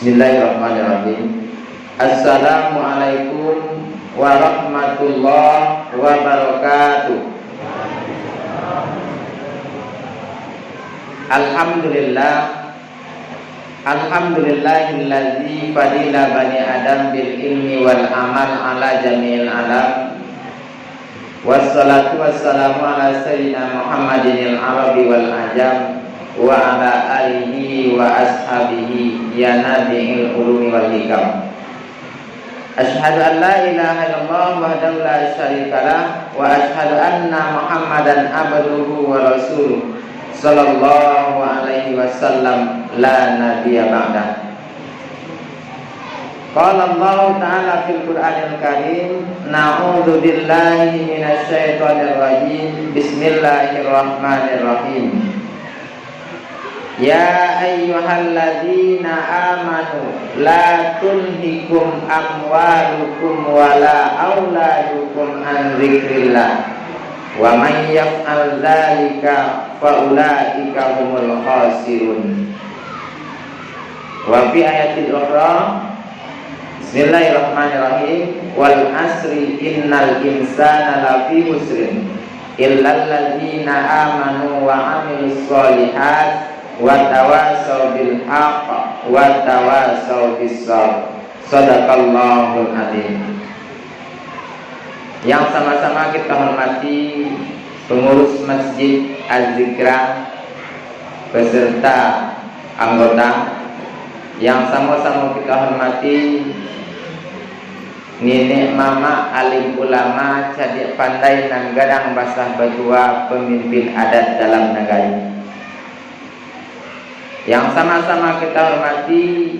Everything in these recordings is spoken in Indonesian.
Bismillahirrahmanirrahim. Assalamualaikum warahmatullahi wabarakatuh. Alhamdulillah, alhamdulillahilladzi fadila bani adam bil ilmi wal amal ala jami'il alam. Wassalatu wassalamu ala sayyidina Muhammadin al-arabi wal ajam wa ala alihi wa ashabihi ya nabi'il ulumi wal hikam. Asyhadu an la ilaha illallah wahdahu la syarikalah wa asyhadu anna Muhammadan abduhu wa rasuluh sallallahu alaihi wasallam la nabiyya ba'dah. Qala Allah ta'ala fil Qur'anil Karim, na'udzu billahi minasy syaithanir rajim. Bismillahirrahmanirrahim. Ya ayyuhalladzina amanu la tulhikum amwalukum wala auladukum an dzikrillah wa may yaf'al dzalika fa ulaika humul khasirun. Wa fi ayatil ukhra, Bismillahirrahmanirrahim, wal asri innal insana lafi husrin illal ladzina amanu wa amilus sholihat wa tawasaw bil haqq wa tawasaw bis sabr. Shadaqallahul adzim. Yang sama-sama kita hormati pengurus Masjid Az-Zikra beserta anggota, yang sama-sama kita hormati nenek mama alim ulama cadik pandai nan gadang basah batua pemimpin adat dalam negara. Yang sama-sama kita hormati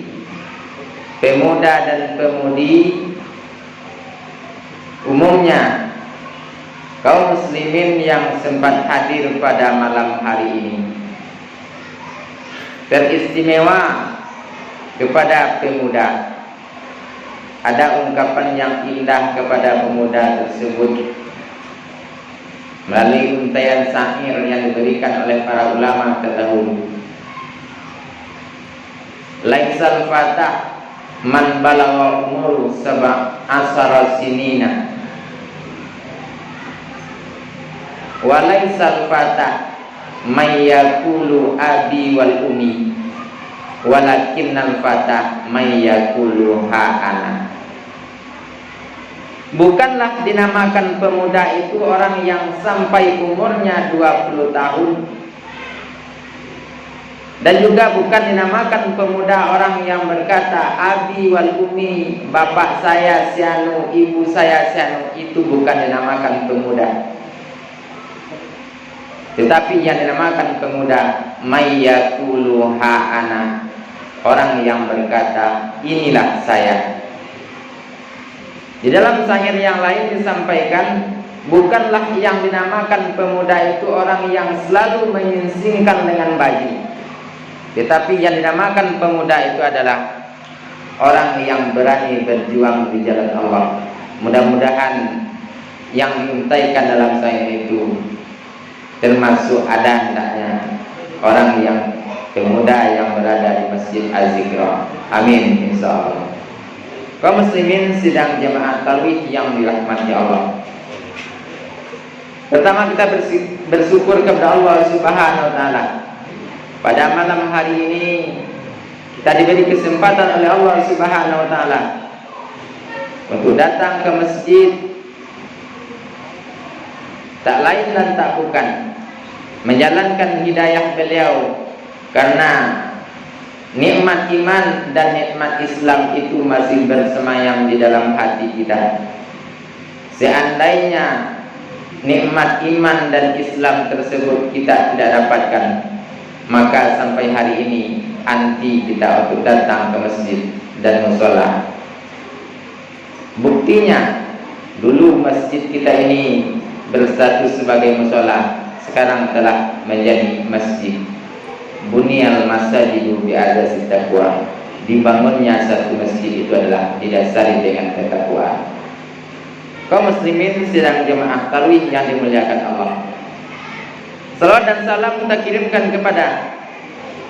pemuda dan pemudi umumnya, kaum muslimin yang sempat hadir pada malam hari ini. Teristimewa kepada pemuda, ada ungkapan yang indah kepada pemuda tersebut melalui untaian syair yang diberikan oleh para ulama terdahulu. Laisal fatah man balagha umur sab'asara sinina wa laisal fatah may yaqulu abi wal ummi walakinnal fatah may yaqulu ha ana. Bukanlah dinamakan pemuda itu orang yang sampai umurnya 20 tahun, dan juga bukan dinamakan pemuda orang yang berkata abi wal ummi, bapak saya sianu, ibu saya sianu. Itu bukan dinamakan pemuda. Tetapi yang dinamakan pemuda mayyakulu ha'ana, orang yang berkata inilah saya. Di dalam syair yang lain disampaikan, bukanlah yang dinamakan pemuda itu orang yang selalu menyingsingkan dengan baju, tetapi yang dinamakan pemuda itu adalah orang yang berani berjuang di jalan Allah. Mudah-mudahan yang diuntaikan dalam syair itu termasuk ada hendaknya orang yang pemuda yang berada di Masjid Az-Zikra. Amin insyaallah. Kaum muslimin sidang jamaah tarawih yang dirahmati Allah. Pertama kita bersyukur kepada Allah Subhanahu wa taala. Pada malam hari ini kita diberi kesempatan oleh Allah Subhanahu wa taala untuk datang ke masjid, tak lain dan tak bukan menjalankan hidayah beliau, karena nikmat iman dan nikmat Islam itu masih bersemayam di dalam hati kita. Seandainya nikmat iman dan Islam tersebut kita tidak dapatkan, maka sampai hari ini anti kita untuk datang ke masjid dan mushola. Buktinya, dulu masjid kita ini berstatus sebagai mushola, sekarang telah menjadi masjid. Bunyal masajidu bi'adzasi taqwa. Dibangunnya satu masjid itu adalah didasari dengan ketakwaan. Kaum muslimin sidang jemaah tarawih yang dimuliakan Allah, salawat dan salam kita kirimkan kepada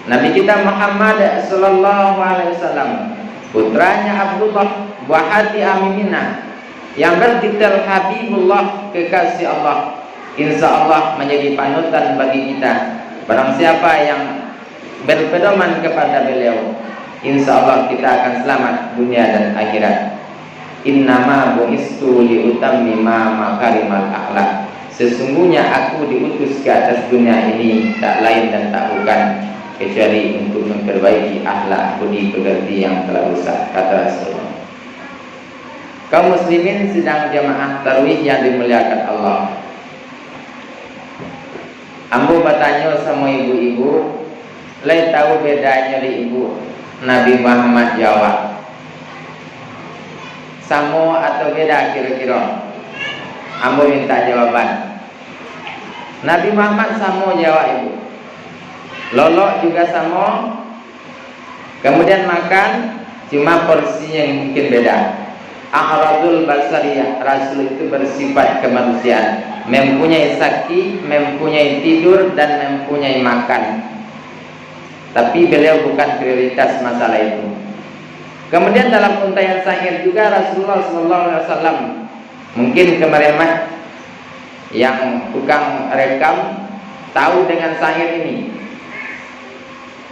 Nabi kita Muhammad sallallahu alaihi wasallam, putranya Abdullah buah hati Aminah, yang bertitel Habibullah, kekasih Allah, insya Allah menjadi panutan bagi kita. Barang siapa yang berpedoman kepada beliau, insya Allah kita akan selamat dunia dan akhirat. Innama bu'istu liutammima makarimal akhlak. Sesungguhnya aku diutus ke atas dunia ini tak lain dan tak bukan kecuali untuk memperbaiki akhlak budi pekerti yang telah rusak, kata Rasulullah. Kaum muslimin sedang jamaah tarawih yang dimuliakan Allah. Ambo bertanya sama ibu-ibu, lai tahu bedanya di ibu Nabi Muhammad jawab, samo atau beda kira-kira? Ambo minta jawaban. Nabi Muhammad samo, jawab ibu. Lolok juga sama, kemudian makan cuma porsinya yang mungkin beda. A'radul basariyah, Rasul itu bersifat kemanusiaan, mempunyai sakit, mempunyai tidur, dan mempunyai makan. Tapi beliau bukan prioritas masalah itu. Kemudian dalam untayan syair juga Rasulullah SAW, mungkin kemarin yang tukang rekam tahu dengan syair ini.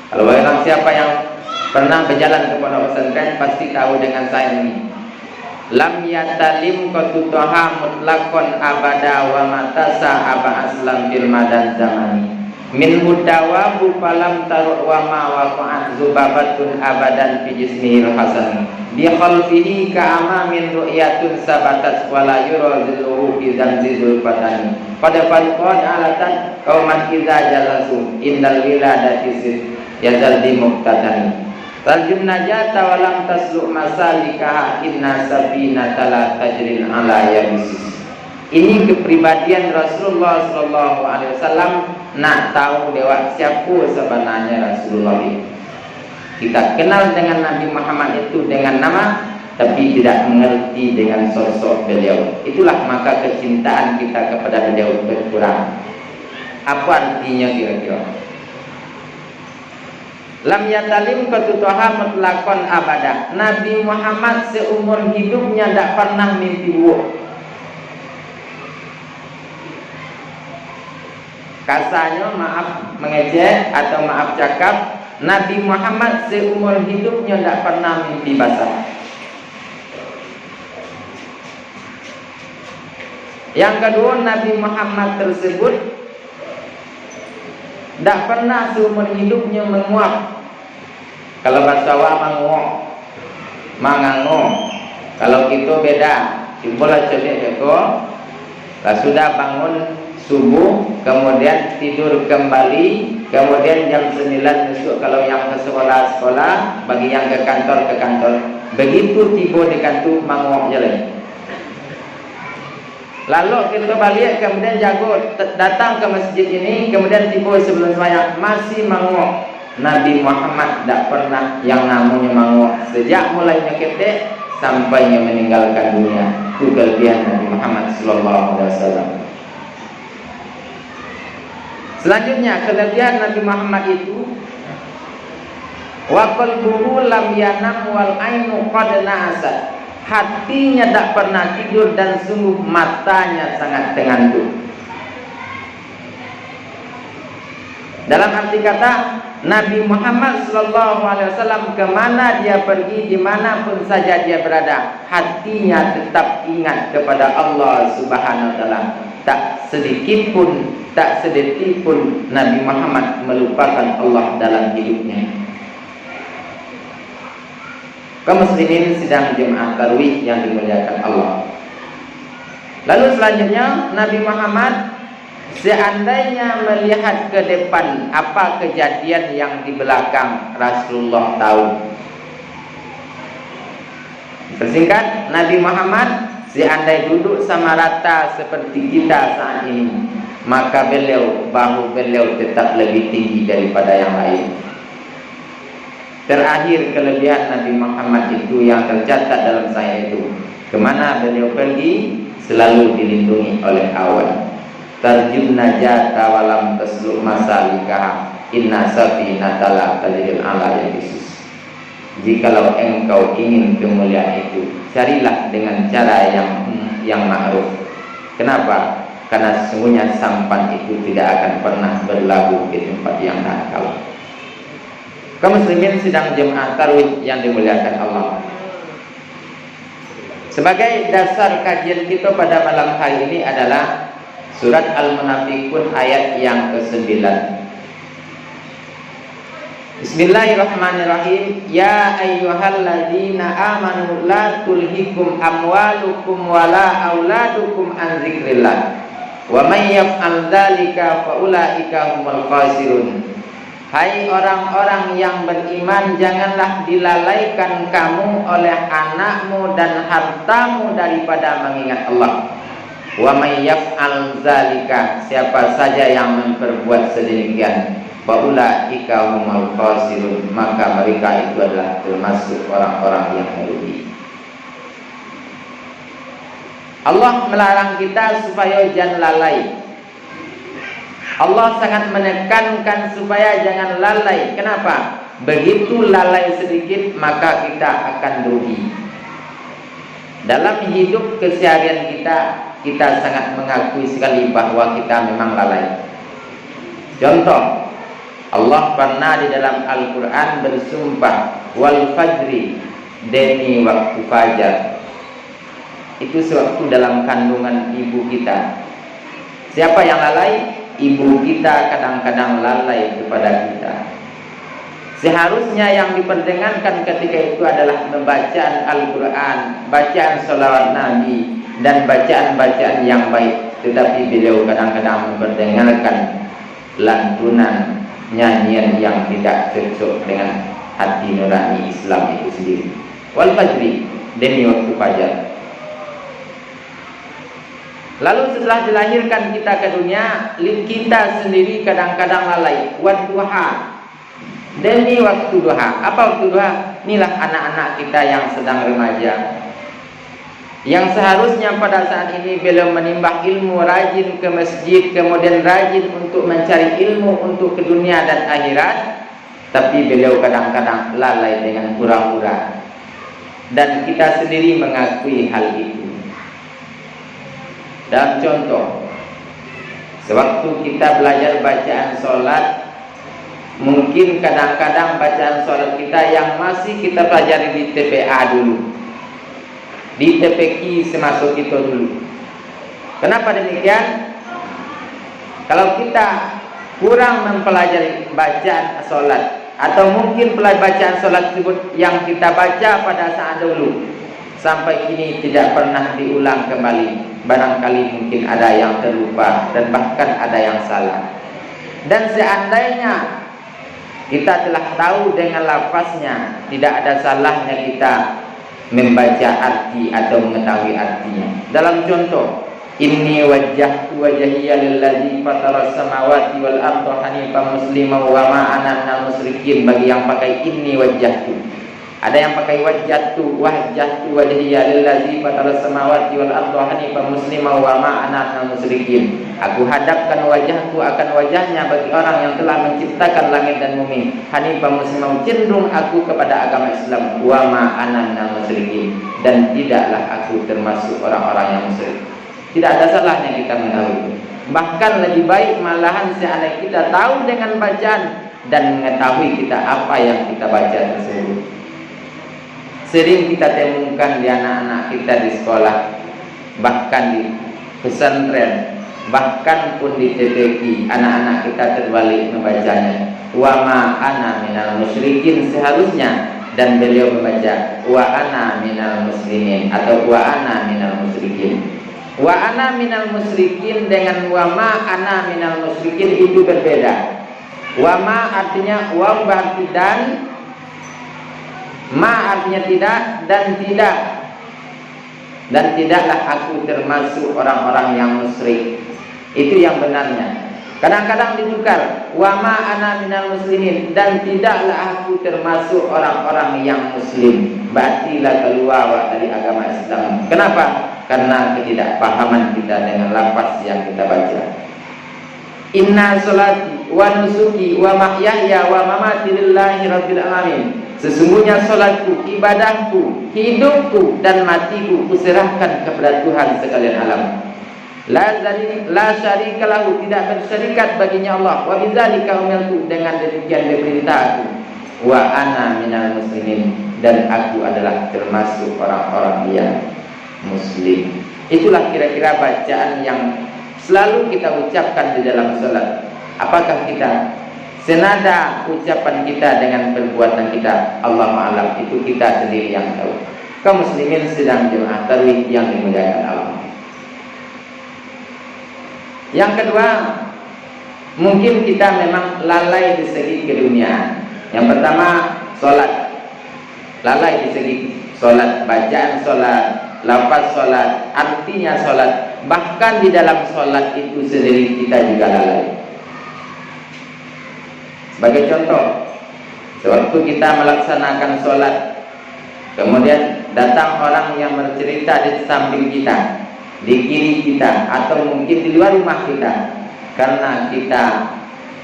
Kalau barang siapa yang pernah berjalan ke pondok pesantren pasti tahu dengan saya ini. Lam yatalim qatutoha mutlaqon abada wa matasa aba aslam fil madan zamani. Min hudawa bu falam taru wa ma waqa'at zubabatun abadan fi jismihil hasan. Bi khalfihi ka amamin ru'yatun sabatat wa la yura zilluhu fi zamzizul fatani. Pada falqan alatan qauman idza jalasu indal wiladati sid yazal di muqtadani. Tarjum najata walam tasluk masalikaha inna sabina tala tajrin ala yabisis. Ini kepribadian Rasulullah sallallahu alaihi wasallam. Nak tahu dewa siapa sebenarnya Rasulullah itu. Kita kenal dengan Nabi Muhammad itu dengan nama, tapi tidak mengerti dengan sosok beliau. Itulah maka kecintaan kita kepada beliau berkurang. Apa artinya kira-kira? Lam yatalim qatutoha mutlaqan abada. Nabi Muhammad seumur hidupnya tidak pernah mimpi buruk. Kasarnya maaf mengejek atau maaf cakap, Nabi Muhammad seumur hidupnya tidak pernah mimpi basah. Yang kedua, Nabi Muhammad tersebut tidak pernah seumur hidupnya menguap. Kalau bahasa Jawa menguap, mangango. Kalau kita beda, bola cedek itu. Sudah bangun subuh, kemudian tidur kembali, kemudian jam 9 besok kalau yang ke sekolah, bagi yang ke kantor. Begitu tiba di kantor manguap jalan. Lalu kita balik, kemudian jago datang ke masjid ini, kemudian tiba sebelum sembahyang masih manguap. Nabi Muhammad tidak pernah yang namanya manguap sejak mulainya ketek sampainya meninggalkan dunia. Itu kelebihan Nabi Muhammad sallallahu alaihi wasallam. Selanjutnya kelebihan Nabi Muhammad itu wa qalbuhu lam yanam wal ainu qad na'asat. Hatinya tak pernah tidur dan sungguh matanya sangat mengantuk. Dalam arti kata, Nabi Muhammad SAW kemana dia pergi, dimanapun saja dia berada, hatinya tetap ingat kepada Allah Subhanahu Wa Taala. Tak sedikit pun, tak sedetik pun Nabi Muhammad melupakan Allah dalam hidupnya. Kaum muslimin sedang jemaah tarawih yang dimuliakan Allah. Lalu selanjutnya Nabi Muhammad seandainya melihat ke depan apa kejadian yang di belakang, Rasulullah tahu. Persingkat, Nabi Muhammad seandainya duduk sama rata seperti kita saat ini, maka bahu beliau tetap lebih tinggi daripada yang lain. Terakhir kelebihan Nabi Muhammad itu yang tercatat dalam saya itu, kemana beliau pergi selalu dilindungi oleh awan. Tarjun najata walam tasluk masalikah. inna safinata la tajril ala yabisis. Jikalau engkau ingin kemuliaan itu, carilah dengan cara yang ma'ruf. Kenapa? Karena sesungguhnya sampan itu tidak akan pernah berlabuh di tempat yang dangkal. Kaum muslimin sidang jemaah tarawih yang dimuliakan Allah. Sebagai dasar kajian kita pada malam hari ini adalah surat Al-Munafiqun ayat yang ke-9. Bismillahirrahmanirrahim. Ya ayyuhalladzina amanu la tulhikum amwalukum wala auladukum an dzikrillah. Wa may yaf'al dzalika fa ulaika humul khasirun. Hai orang-orang yang beriman, janganlah dilalaikan kamu oleh anakmu dan hartamu daripada mengingat Allah. Wa may yaf'al dzalika, siapa saja yang memperbuat sedemikian, fa ulaika humul khasirun, maka mereka itu adalah termasuk orang-orang yang merugi. Allah melarang kita supaya jangan lalai. Allah sangat menekankan supaya jangan lalai. Kenapa? Begitu lalai sedikit maka kita akan rugi. Dalam hidup keseharian kita sangat mengakui sekali bahwa kita memang lalai. Contoh, Allah pernah di dalam Al-Quran bersumpah, wal fajri, demi waktu fajar. Itu sewaktu dalam kandungan ibu kita. Siapa yang lalai? Ibu kita kadang-kadang lalai kepada kita. Seharusnya yang diperdengarkan ketika itu adalah bacaan Al-Quran, bacaan sholawat Nabi, dan bacaan-bacaan yang baik. Tetapi beliau kadang-kadang memperdengarkan lantunan, nyanyian yang tidak cocok dengan hati nurani Islam itu sendiri. Wal fajri, demi waktu fajar. Lalu setelah dilahirkan kita ke dunia, kita sendiri kadang-kadang lalai. Wadduha, demi waktu duha. Apa waktu duha? Inilah anak-anak kita yang sedang remaja, yang seharusnya pada saat ini belum menimba ilmu, rajin ke masjid, kemudian rajin untuk mencari ilmu untuk ke dunia dan akhirat. Tapi beliau kadang-kadang lalai dengan pura-pura, dan kita sendiri mengakui hal itu. Dalam contoh, sewaktu kita belajar bacaan sholat, mungkin kadang-kadang bacaan sholat kita yang masih kita pelajari di TPA dulu, di TPQ semasuk itu dulu. Kenapa demikian? Kalau kita kurang mempelajari bacaan sholat, atau mungkin bacaan sholat tersebut yang kita baca pada saat dulu sampai kini tidak pernah diulang kembali, barangkali mungkin ada yang terlupa dan bahkan ada yang salah. Dan seandainya kita telah tahu dengan lafaznya, tidak ada salahnya kita membaca arti atau mengetahui artinya. Dalam contoh, inni wajjahtu wajhiya lillazi fataras samawati wal arda hanifan musliman wa ma ana minal musyrikin. Bagi yang pakai inni wajjahtu, ada yang pakai wajjahtu wajhiya lillazi fataras samawati wal arda hanifan musliman wa ma ana minal musyrikin. Aku hadapkan wajahku akan wajahnya bagi orang yang telah menciptakan langit dan bumi, hanifan musliman, cenderung aku kepada agama Islam, wa ma ana minal musyrikin, dan tidaklah aku termasuk orang-orang yang musyrik. Tidak ada salahnya kita mengetahui. Bahkan lebih baik malahan seandainya kita tahu dengan bacaan dan mengetahui kita apa yang kita baca tersebut. Sering kita temukan di anak-anak kita di sekolah, bahkan di pesantren, bahkan pun di TPQ, anak-anak kita terbalik membacanya, wa ma ana minal musyrikin seharusnya, dan beliau membaca wa ana minal muslimin atau wa ana minal musyrikin. Wa ana minal musyrikin dengan wa ma ana minal musyrikin itu berbeda. Wa ma artinya wa berarti dan, ma artinya tidak, dan tidak, dan tidaklah aku termasuk orang-orang yang musyrik. Itu yang benarnya. Kadang-kadang ditukar, wa ma ana minal muslimin, dan tidaklah aku termasuk orang-orang yang muslim. Berartilah keluar dari agama Islam. Kenapa? Karena ketidakpahaman kita dengan lafaz yang kita baca. Inna sholati, wa nusuki wa mahyaya wa mamati lillahi rabbil alamin. Sesungguhnya salatku, ibadahku, hidupku dan matiku kuserahkan kepada Tuhan sekalian alam. La syarika lahu, tidak bersyarikat baginya Allah. Wa bidzalika umirtu, dengan demikian diperintah aku. Wa ana minal muslimin, dan aku adalah termasuk orang-orang yang muslim. Itulah kira-kira bacaan yang selalu kita ucapkan di dalam salat. Apakah kita senada ucapan kita dengan perbuatan kita? Allahu a'lam, itu kita sendiri yang tahu. Kaum muslimin sedang jemaah tarawih yang dimuliakan Allah. Yang kedua, mungkin kita memang lalai di segi keduniaan. Yang pertama, salat. Lalai di segi salat, bacaan salat, lafaz salat, artinya salat. Bahkan di dalam salat itu sendiri kita juga lalai. Sebagai contoh, sewaktu kita melaksanakan sholat, kemudian datang orang yang bercerita di samping kita, di kiri kita, atau mungkin di luar rumah kita, karena kita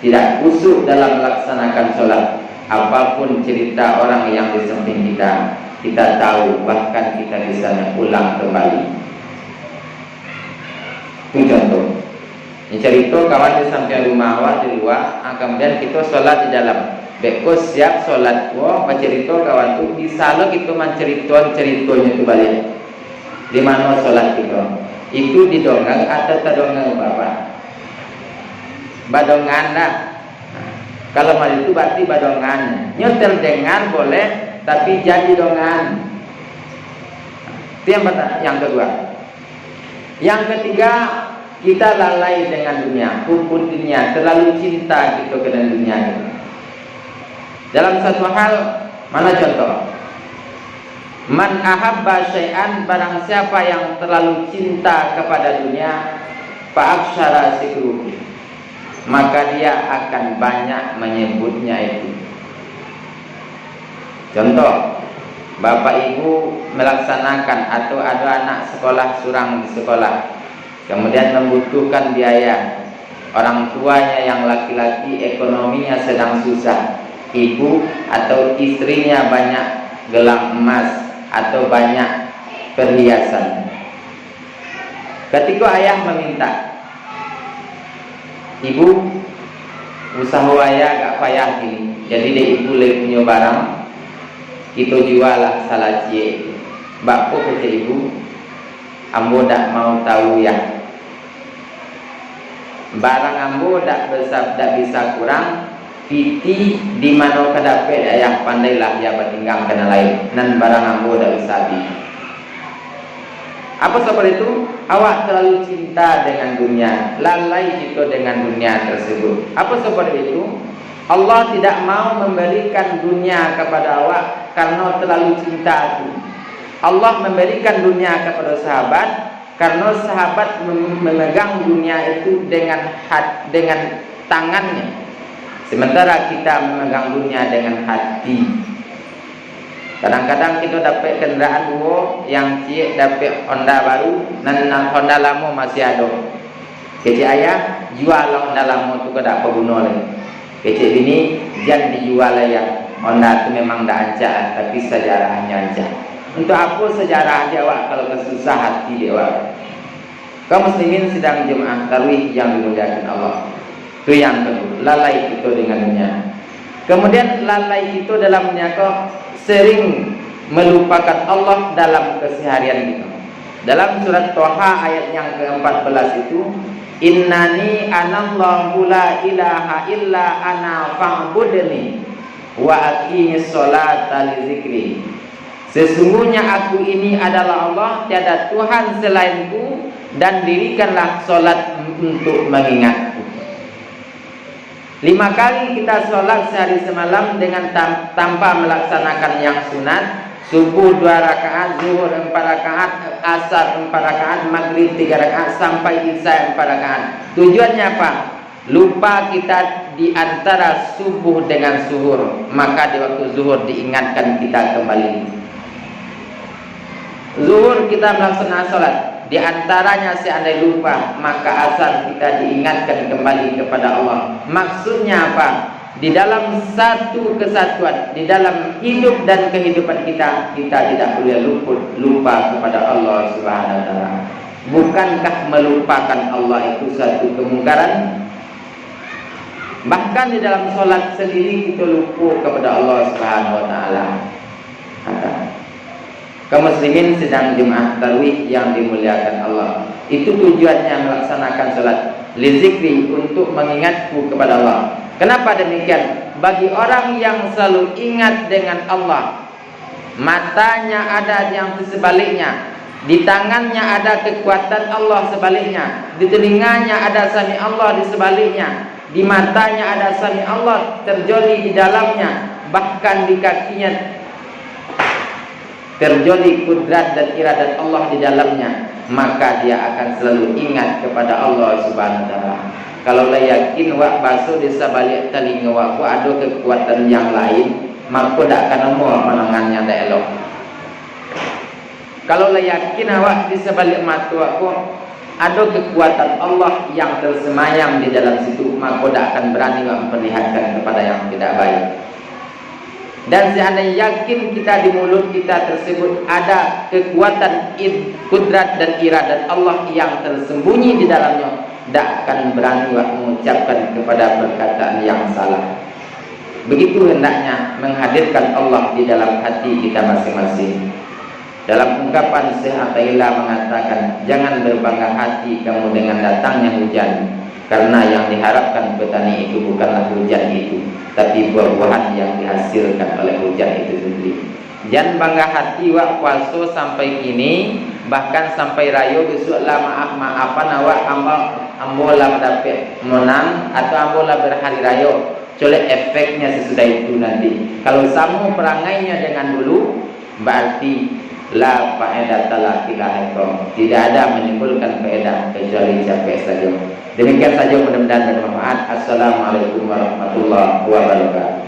tidak khusyuk dalam melaksanakan sholat. Apapun cerita orang yang di samping kita, kita tahu, bahkan kita bisa ulang kembali. Itu contoh. Ini cerita kawan di samping rumah awak di luar, kemudian kita sholat di dalam. Beko siap sholat, wah bercerita kawan tu bisa lo kita ceritanya tu balik. Di mana sholat kita? Itu didongeng atau terdongeng bapak? Badongan dah. Kalau mal itu berarti badongan. Nyotel dengan boleh, tapi jadi dongan. Itu yang kedua. Yang ketiga, kita lalai dengan dunia, kumpul dunia, terlalu cinta kita dengan dunia. Dalam satu hal, mana contoh? Man ahabba syai'an, barang siapa yang terlalu cinta kepada dunia, fa'aksyara zikruhu, maka dia akan banyak menyebutnya itu. Contoh, bapak ibu melaksanakan atau ada anak sekolah surang di sekolah, kemudian membutuhkan biaya. Orang tuanya yang laki-laki ekonominya sedang susah, ibu atau istrinya banyak gelang emas atau banyak perhiasan. Ketika ayah meminta, ibu usaha ayah gak payah gini, jadi dia ibu lagi punya barang, kita jual lah salah cie. Bapak kata ibu, ambo tak mau tahu ya, barang ambo tak bisa kurang. Piti di mana kedapet ayah pandailah ya bertinggal kena lain, nan barang ambo tak bisa bi. Apa seperti itu? Awak terlalu cinta dengan dunia, lalai kita dengan dunia tersebut. Apa seperti itu? Allah tidak mau memberikan dunia kepada awak karena terlalu cinta itu. Allah memberikan dunia kepada sahabat karena sahabat memegang dunia itu dengan tangannya, sementara kita memegang dunia dengan hati. Kadang-kadang kita dapat kendaraan dua, yang cik dapat Honda baru, dan Honda lama masih ada. Kecik ayah jual Honda lama tu kada apa guna lagi. Kecik bini jangan dijual ya. Honda tu memang dah ancak, tapi sejarahnya ancak. Untuk apa sejarah dia awak kalau kesusah hati dia awak? Kaum muslimin sedang jemaah tarawih yang dimuliakan Allah. Itu yang kedua, lalai kita dengan dunia. Kemudian lalai kita dalam dunia, sering melupakan Allah dalam keseharian kita. Dalam surat Toha ayat yang ke-14 itu, innani anallahu la ilaha illa ana fa'budni wa aqimis sholata li zikri. Sesungguhnya aku ini adalah Allah, tiada Tuhan selainku, dan dirikanlah solat untuk mengingatku. 5 kali kita sholat sehari semalam dengan tanpa melaksanakan yang sunat. Subuh 2 rakaat, zuhur 4 rakaat, asar 4 rakaat, maghrib 3 rakaat, sampai isya 4 rakaat. Tujuannya apa? Lupa kita di antara subuh dengan zuhur, maka di waktu zuhur diingatkan kita kembali. Zuhur kita melaksanakan sholat, Di antaranya seandainya lupa, maka asal kita diingatkan kembali kepada Allah. Maksudnya apa? Di dalam satu kesatuan, di dalam hidup dan kehidupan kita, kita tidak boleh lupa kepada Allah Subhanahu wa taala. Bukankah melupakan Allah itu satu kemungkaran? Bahkan di dalam sholat sendiri kita lupa kepada Allah Subhanahu wa taala. Kaum muslimin sedang Jumat Tarawih yang dimuliakan Allah. Itu tujuannya melaksanakan sholat lizikri, untuk mengingatku kepada Allah. Kenapa demikian? Bagi orang yang selalu ingat dengan Allah, matanya ada yang sebaliknya, di tangannya ada kekuatan Allah sebaliknya, di telinganya ada sami Allah di sebaliknya, di matanya ada sami Allah terjadi di dalamnya, bahkan di kakinya terjadi kudrat dan iradat Allah di dalamnya, maka dia akan selalu ingat kepada Allah Subhanahu wa taala. Kalau la yakin wak basuh di sebalik telinga wak ada kekuatan yang lain, maka tak akan nemu menangannya dak elok. Kalau la yakin awak di sebalik mata aku ada kekuatan Allah yang tersemayam di dalam situ, maka tak akan berani memperlihatkan kepada yang tidak baik. Dan seandainya yakin kita di mulut kita tersebut ada kekuatan kudrat dan iradat Allah yang tersembunyi di dalamnya, tak akan berani mengucapkan kepada perkataan yang salah. Begitu hendaknya menghadirkan Allah di dalam hati kita masing-masing. Dalam ungkapan Syekh Athaillah mengatakan, jangan berbangga hati kamu dengan datangnya hujan, karena yang diharapkan petani itu bukanlah hujan itu, tapi buah-buahan yang dihasilkan oleh hujan itu sendiri. Jangan bangga hati wak puasa sampai kini, bahkan sampai rayo besoklah maafan awak ambola mendapat menang atau ambola berhari rayo. Colek efeknya sesudah itu nanti. Kalau sama perangainya dengan dulu, berarti la faedah talakilahikom, tidak ada menimbulkan faedah kecuali capek saja. Demikian saja, mudah-mudahan bermanfaat. Assalamualaikum warahmatullahi wabarakatuh.